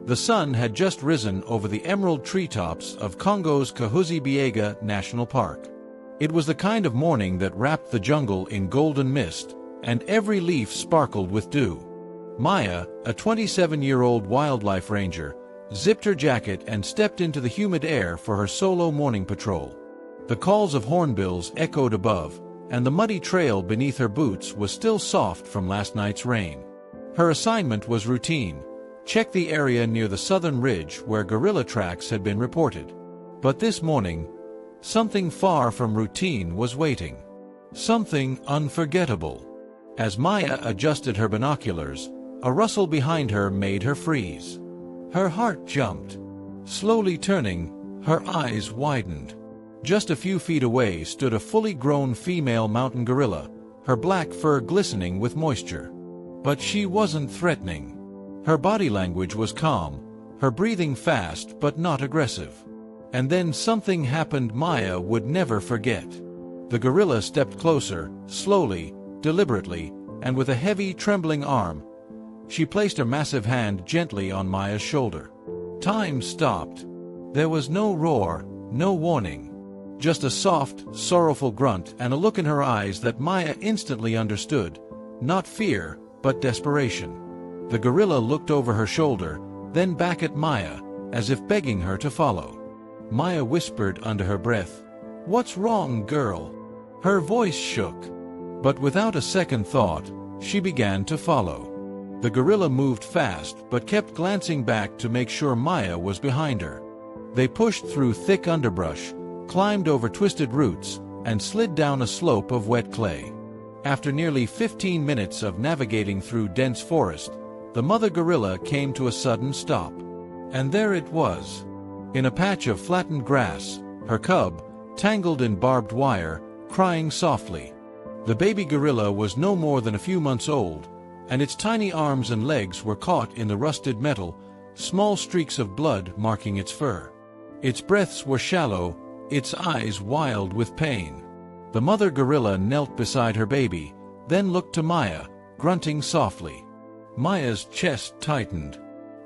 The sun had just risen over the emerald treetops of Congo's Kahuzi-Biega National Park. It was the kind of morning that wrapped the jungle in golden mist, and every leaf sparkled with dew. Maya, a 27-year-old wildlife ranger, zipped her jacket and stepped into the humid air for her solo morning patrol. The calls of hornbills echoed above, and the muddy trail beneath her boots was still soft from last night's rain. Her assignment was routine: check the area near the southern ridge where gorilla tracks had been reported. But this morning, something far from routine was waiting. Something unforgettable. As Maya adjusted her binoculars, a rustle behind her made her freeze. Her heart jumped. Slowly turning, her eyes widened. Just a few feet away stood a fully grown female mountain gorilla, her black fur glistening with moisture. But she wasn't threatening. Her body language was calm, her breathing fast but not aggressive. And then something happened Maya would never forget. The gorilla stepped closer, slowly, deliberately, and with a heavy, trembling arm. She placed her massive hand gently on Maya's shoulder. Time stopped. There was no roar, no warning. Just a soft, sorrowful grunt and a look in her eyes that Maya instantly understood. Not fear, but desperation. The gorilla looked over her shoulder, then back at Maya, as if begging her to follow. Maya whispered under her breath, "What's wrong, girl?" Her voice shook. But without a second thought, she began to follow. The gorilla moved fast but kept glancing back to make sure Maya was behind her. They pushed through thick underbrush, climbed over twisted roots, and slid down a slope of wet clay. After nearly 15 minutes of navigating through dense forest, the mother gorilla came to a sudden stop. And there it was. In a patch of flattened grass, her cub, tangled in barbed wire, crying softly. The baby gorilla was no more than a few months old, and its tiny arms and legs were caught in the rusted metal, small streaks of blood marking its fur. Its breaths were shallow, its eyes wild with pain. The mother gorilla knelt beside her baby, then looked to Maya, grunting softly. Maya's chest tightened.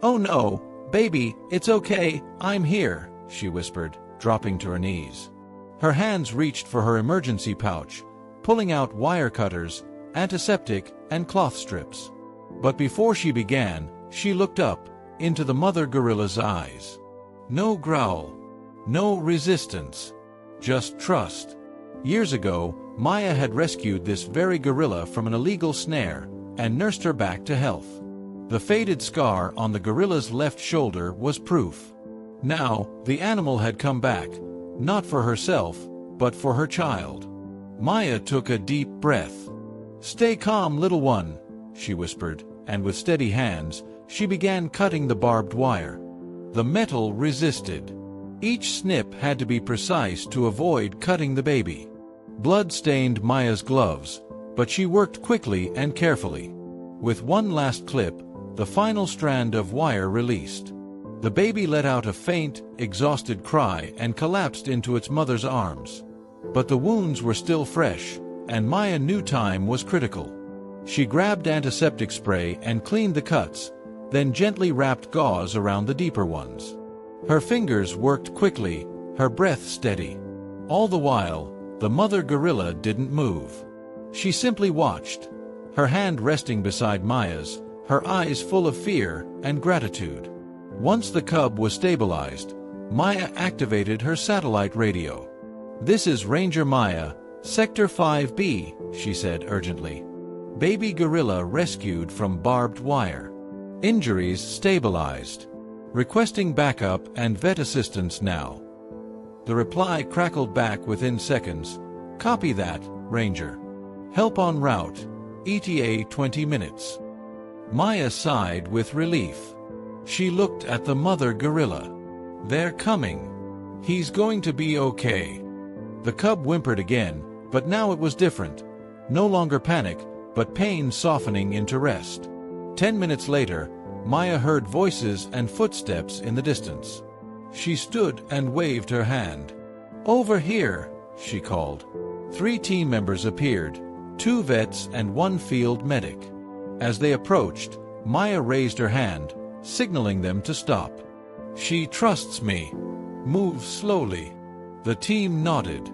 "Oh no, baby, it's okay, I'm here," she whispered, dropping to her knees. Her hands reached for her emergency pouch, pulling out wire cutters, antiseptic, and cloth strips. But before she began, she looked up, into the mother gorilla's eyes. No growl, no resistance, just trust. Years ago, Maya had rescued this very gorilla from an illegal snare and nursed her back to health. The faded scar on the gorilla's left shoulder was proof. Now, the animal had come back, not for herself, but for her child. Maya took a deep breath. "Stay calm, little one," she whispered, and with steady hands, she began cutting the barbed wire. The metal resisted. Each snip had to be precise to avoid cutting the baby. Blood stained Maya's gloves, but she worked quickly and carefully. With one last clip, the final strand of wire released. The baby let out a faint, exhausted cry and collapsed into its mother's arms. But the wounds were still fresh, and Maya knew time was critical. She grabbed antiseptic spray and cleaned the cuts, then gently wrapped gauze around the deeper ones. Her fingers worked quickly, her breath steady. All the while, the mother gorilla didn't move. She simply watched, her hand resting beside Maya's, her eyes full of fear and gratitude. Once the cub was stabilized, Maya activated her satellite radio. "This is Ranger Maya, Sector 5B, she said urgently. "Baby gorilla rescued from barbed wire. Injuries stabilized. Requesting backup and vet assistance now." The reply crackled back within seconds. "Copy that, Ranger. Help en route. ETA 20 minutes. Maya sighed with relief. She looked at the mother gorilla. "They're coming. He's going to be okay." The cub whimpered again, but now it was different. No longer panic, but pain softening into rest. 10 minutes later, Maya heard voices and footsteps in the distance. She stood and waved her hand. "Over here," she called. 3 team members appeared, 2 vets and 1 field medic. As they approached, Maya raised her hand, signaling them to stop. "She trusts me. Move slowly." The team nodded.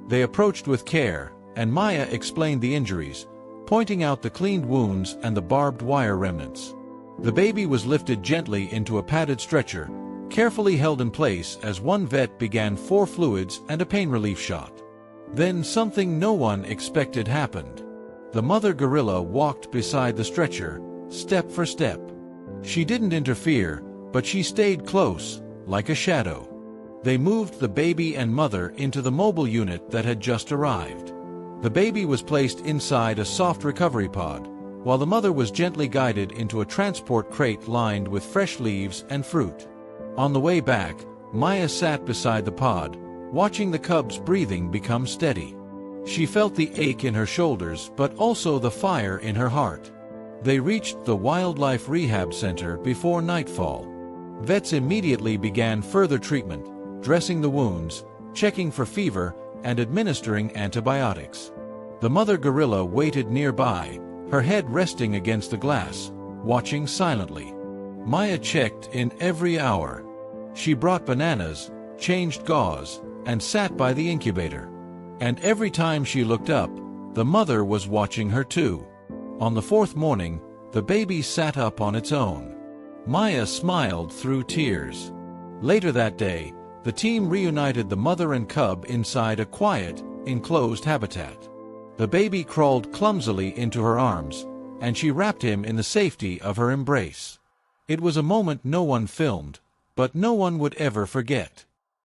They approached with care, and Maya explained the injuries, pointing out the cleaned wounds and the barbed wire remnants. The baby was lifted gently into a padded stretcher, carefully held in place as one vet began 4 fluids and a pain relief shot. Then something no one expected happened. The mother gorilla walked beside the stretcher, step for step. She didn't interfere, but she stayed close, like a shadow. They moved the baby and mother into the mobile unit that had just arrived. The baby was placed inside a soft recovery pod, while the mother was gently guided into a transport crate lined with fresh leaves and fruit. On the way back, Maya sat beside the pod, watching the cub's breathing become steady. She felt the ache in her shoulders but also the fire in her heart. They reached the wildlife rehab center before nightfall. Vets immediately began further treatment, dressing the wounds, checking for fever, and administering antibiotics. The mother gorilla waited nearby, her head resting against the glass, watching silently. Maya checked in every hour. She brought bananas, changed gauze, and sat by the incubator. And every time she looked up, the mother was watching her too. On the 4th morning, the baby sat up on its own. Maya smiled through tears. Later that day, the team reunited the mother and cub inside a quiet, enclosed habitat. The baby crawled clumsily into her arms, and she wrapped him in the safety of her embrace. It was a moment no one filmed, but no one would ever forget.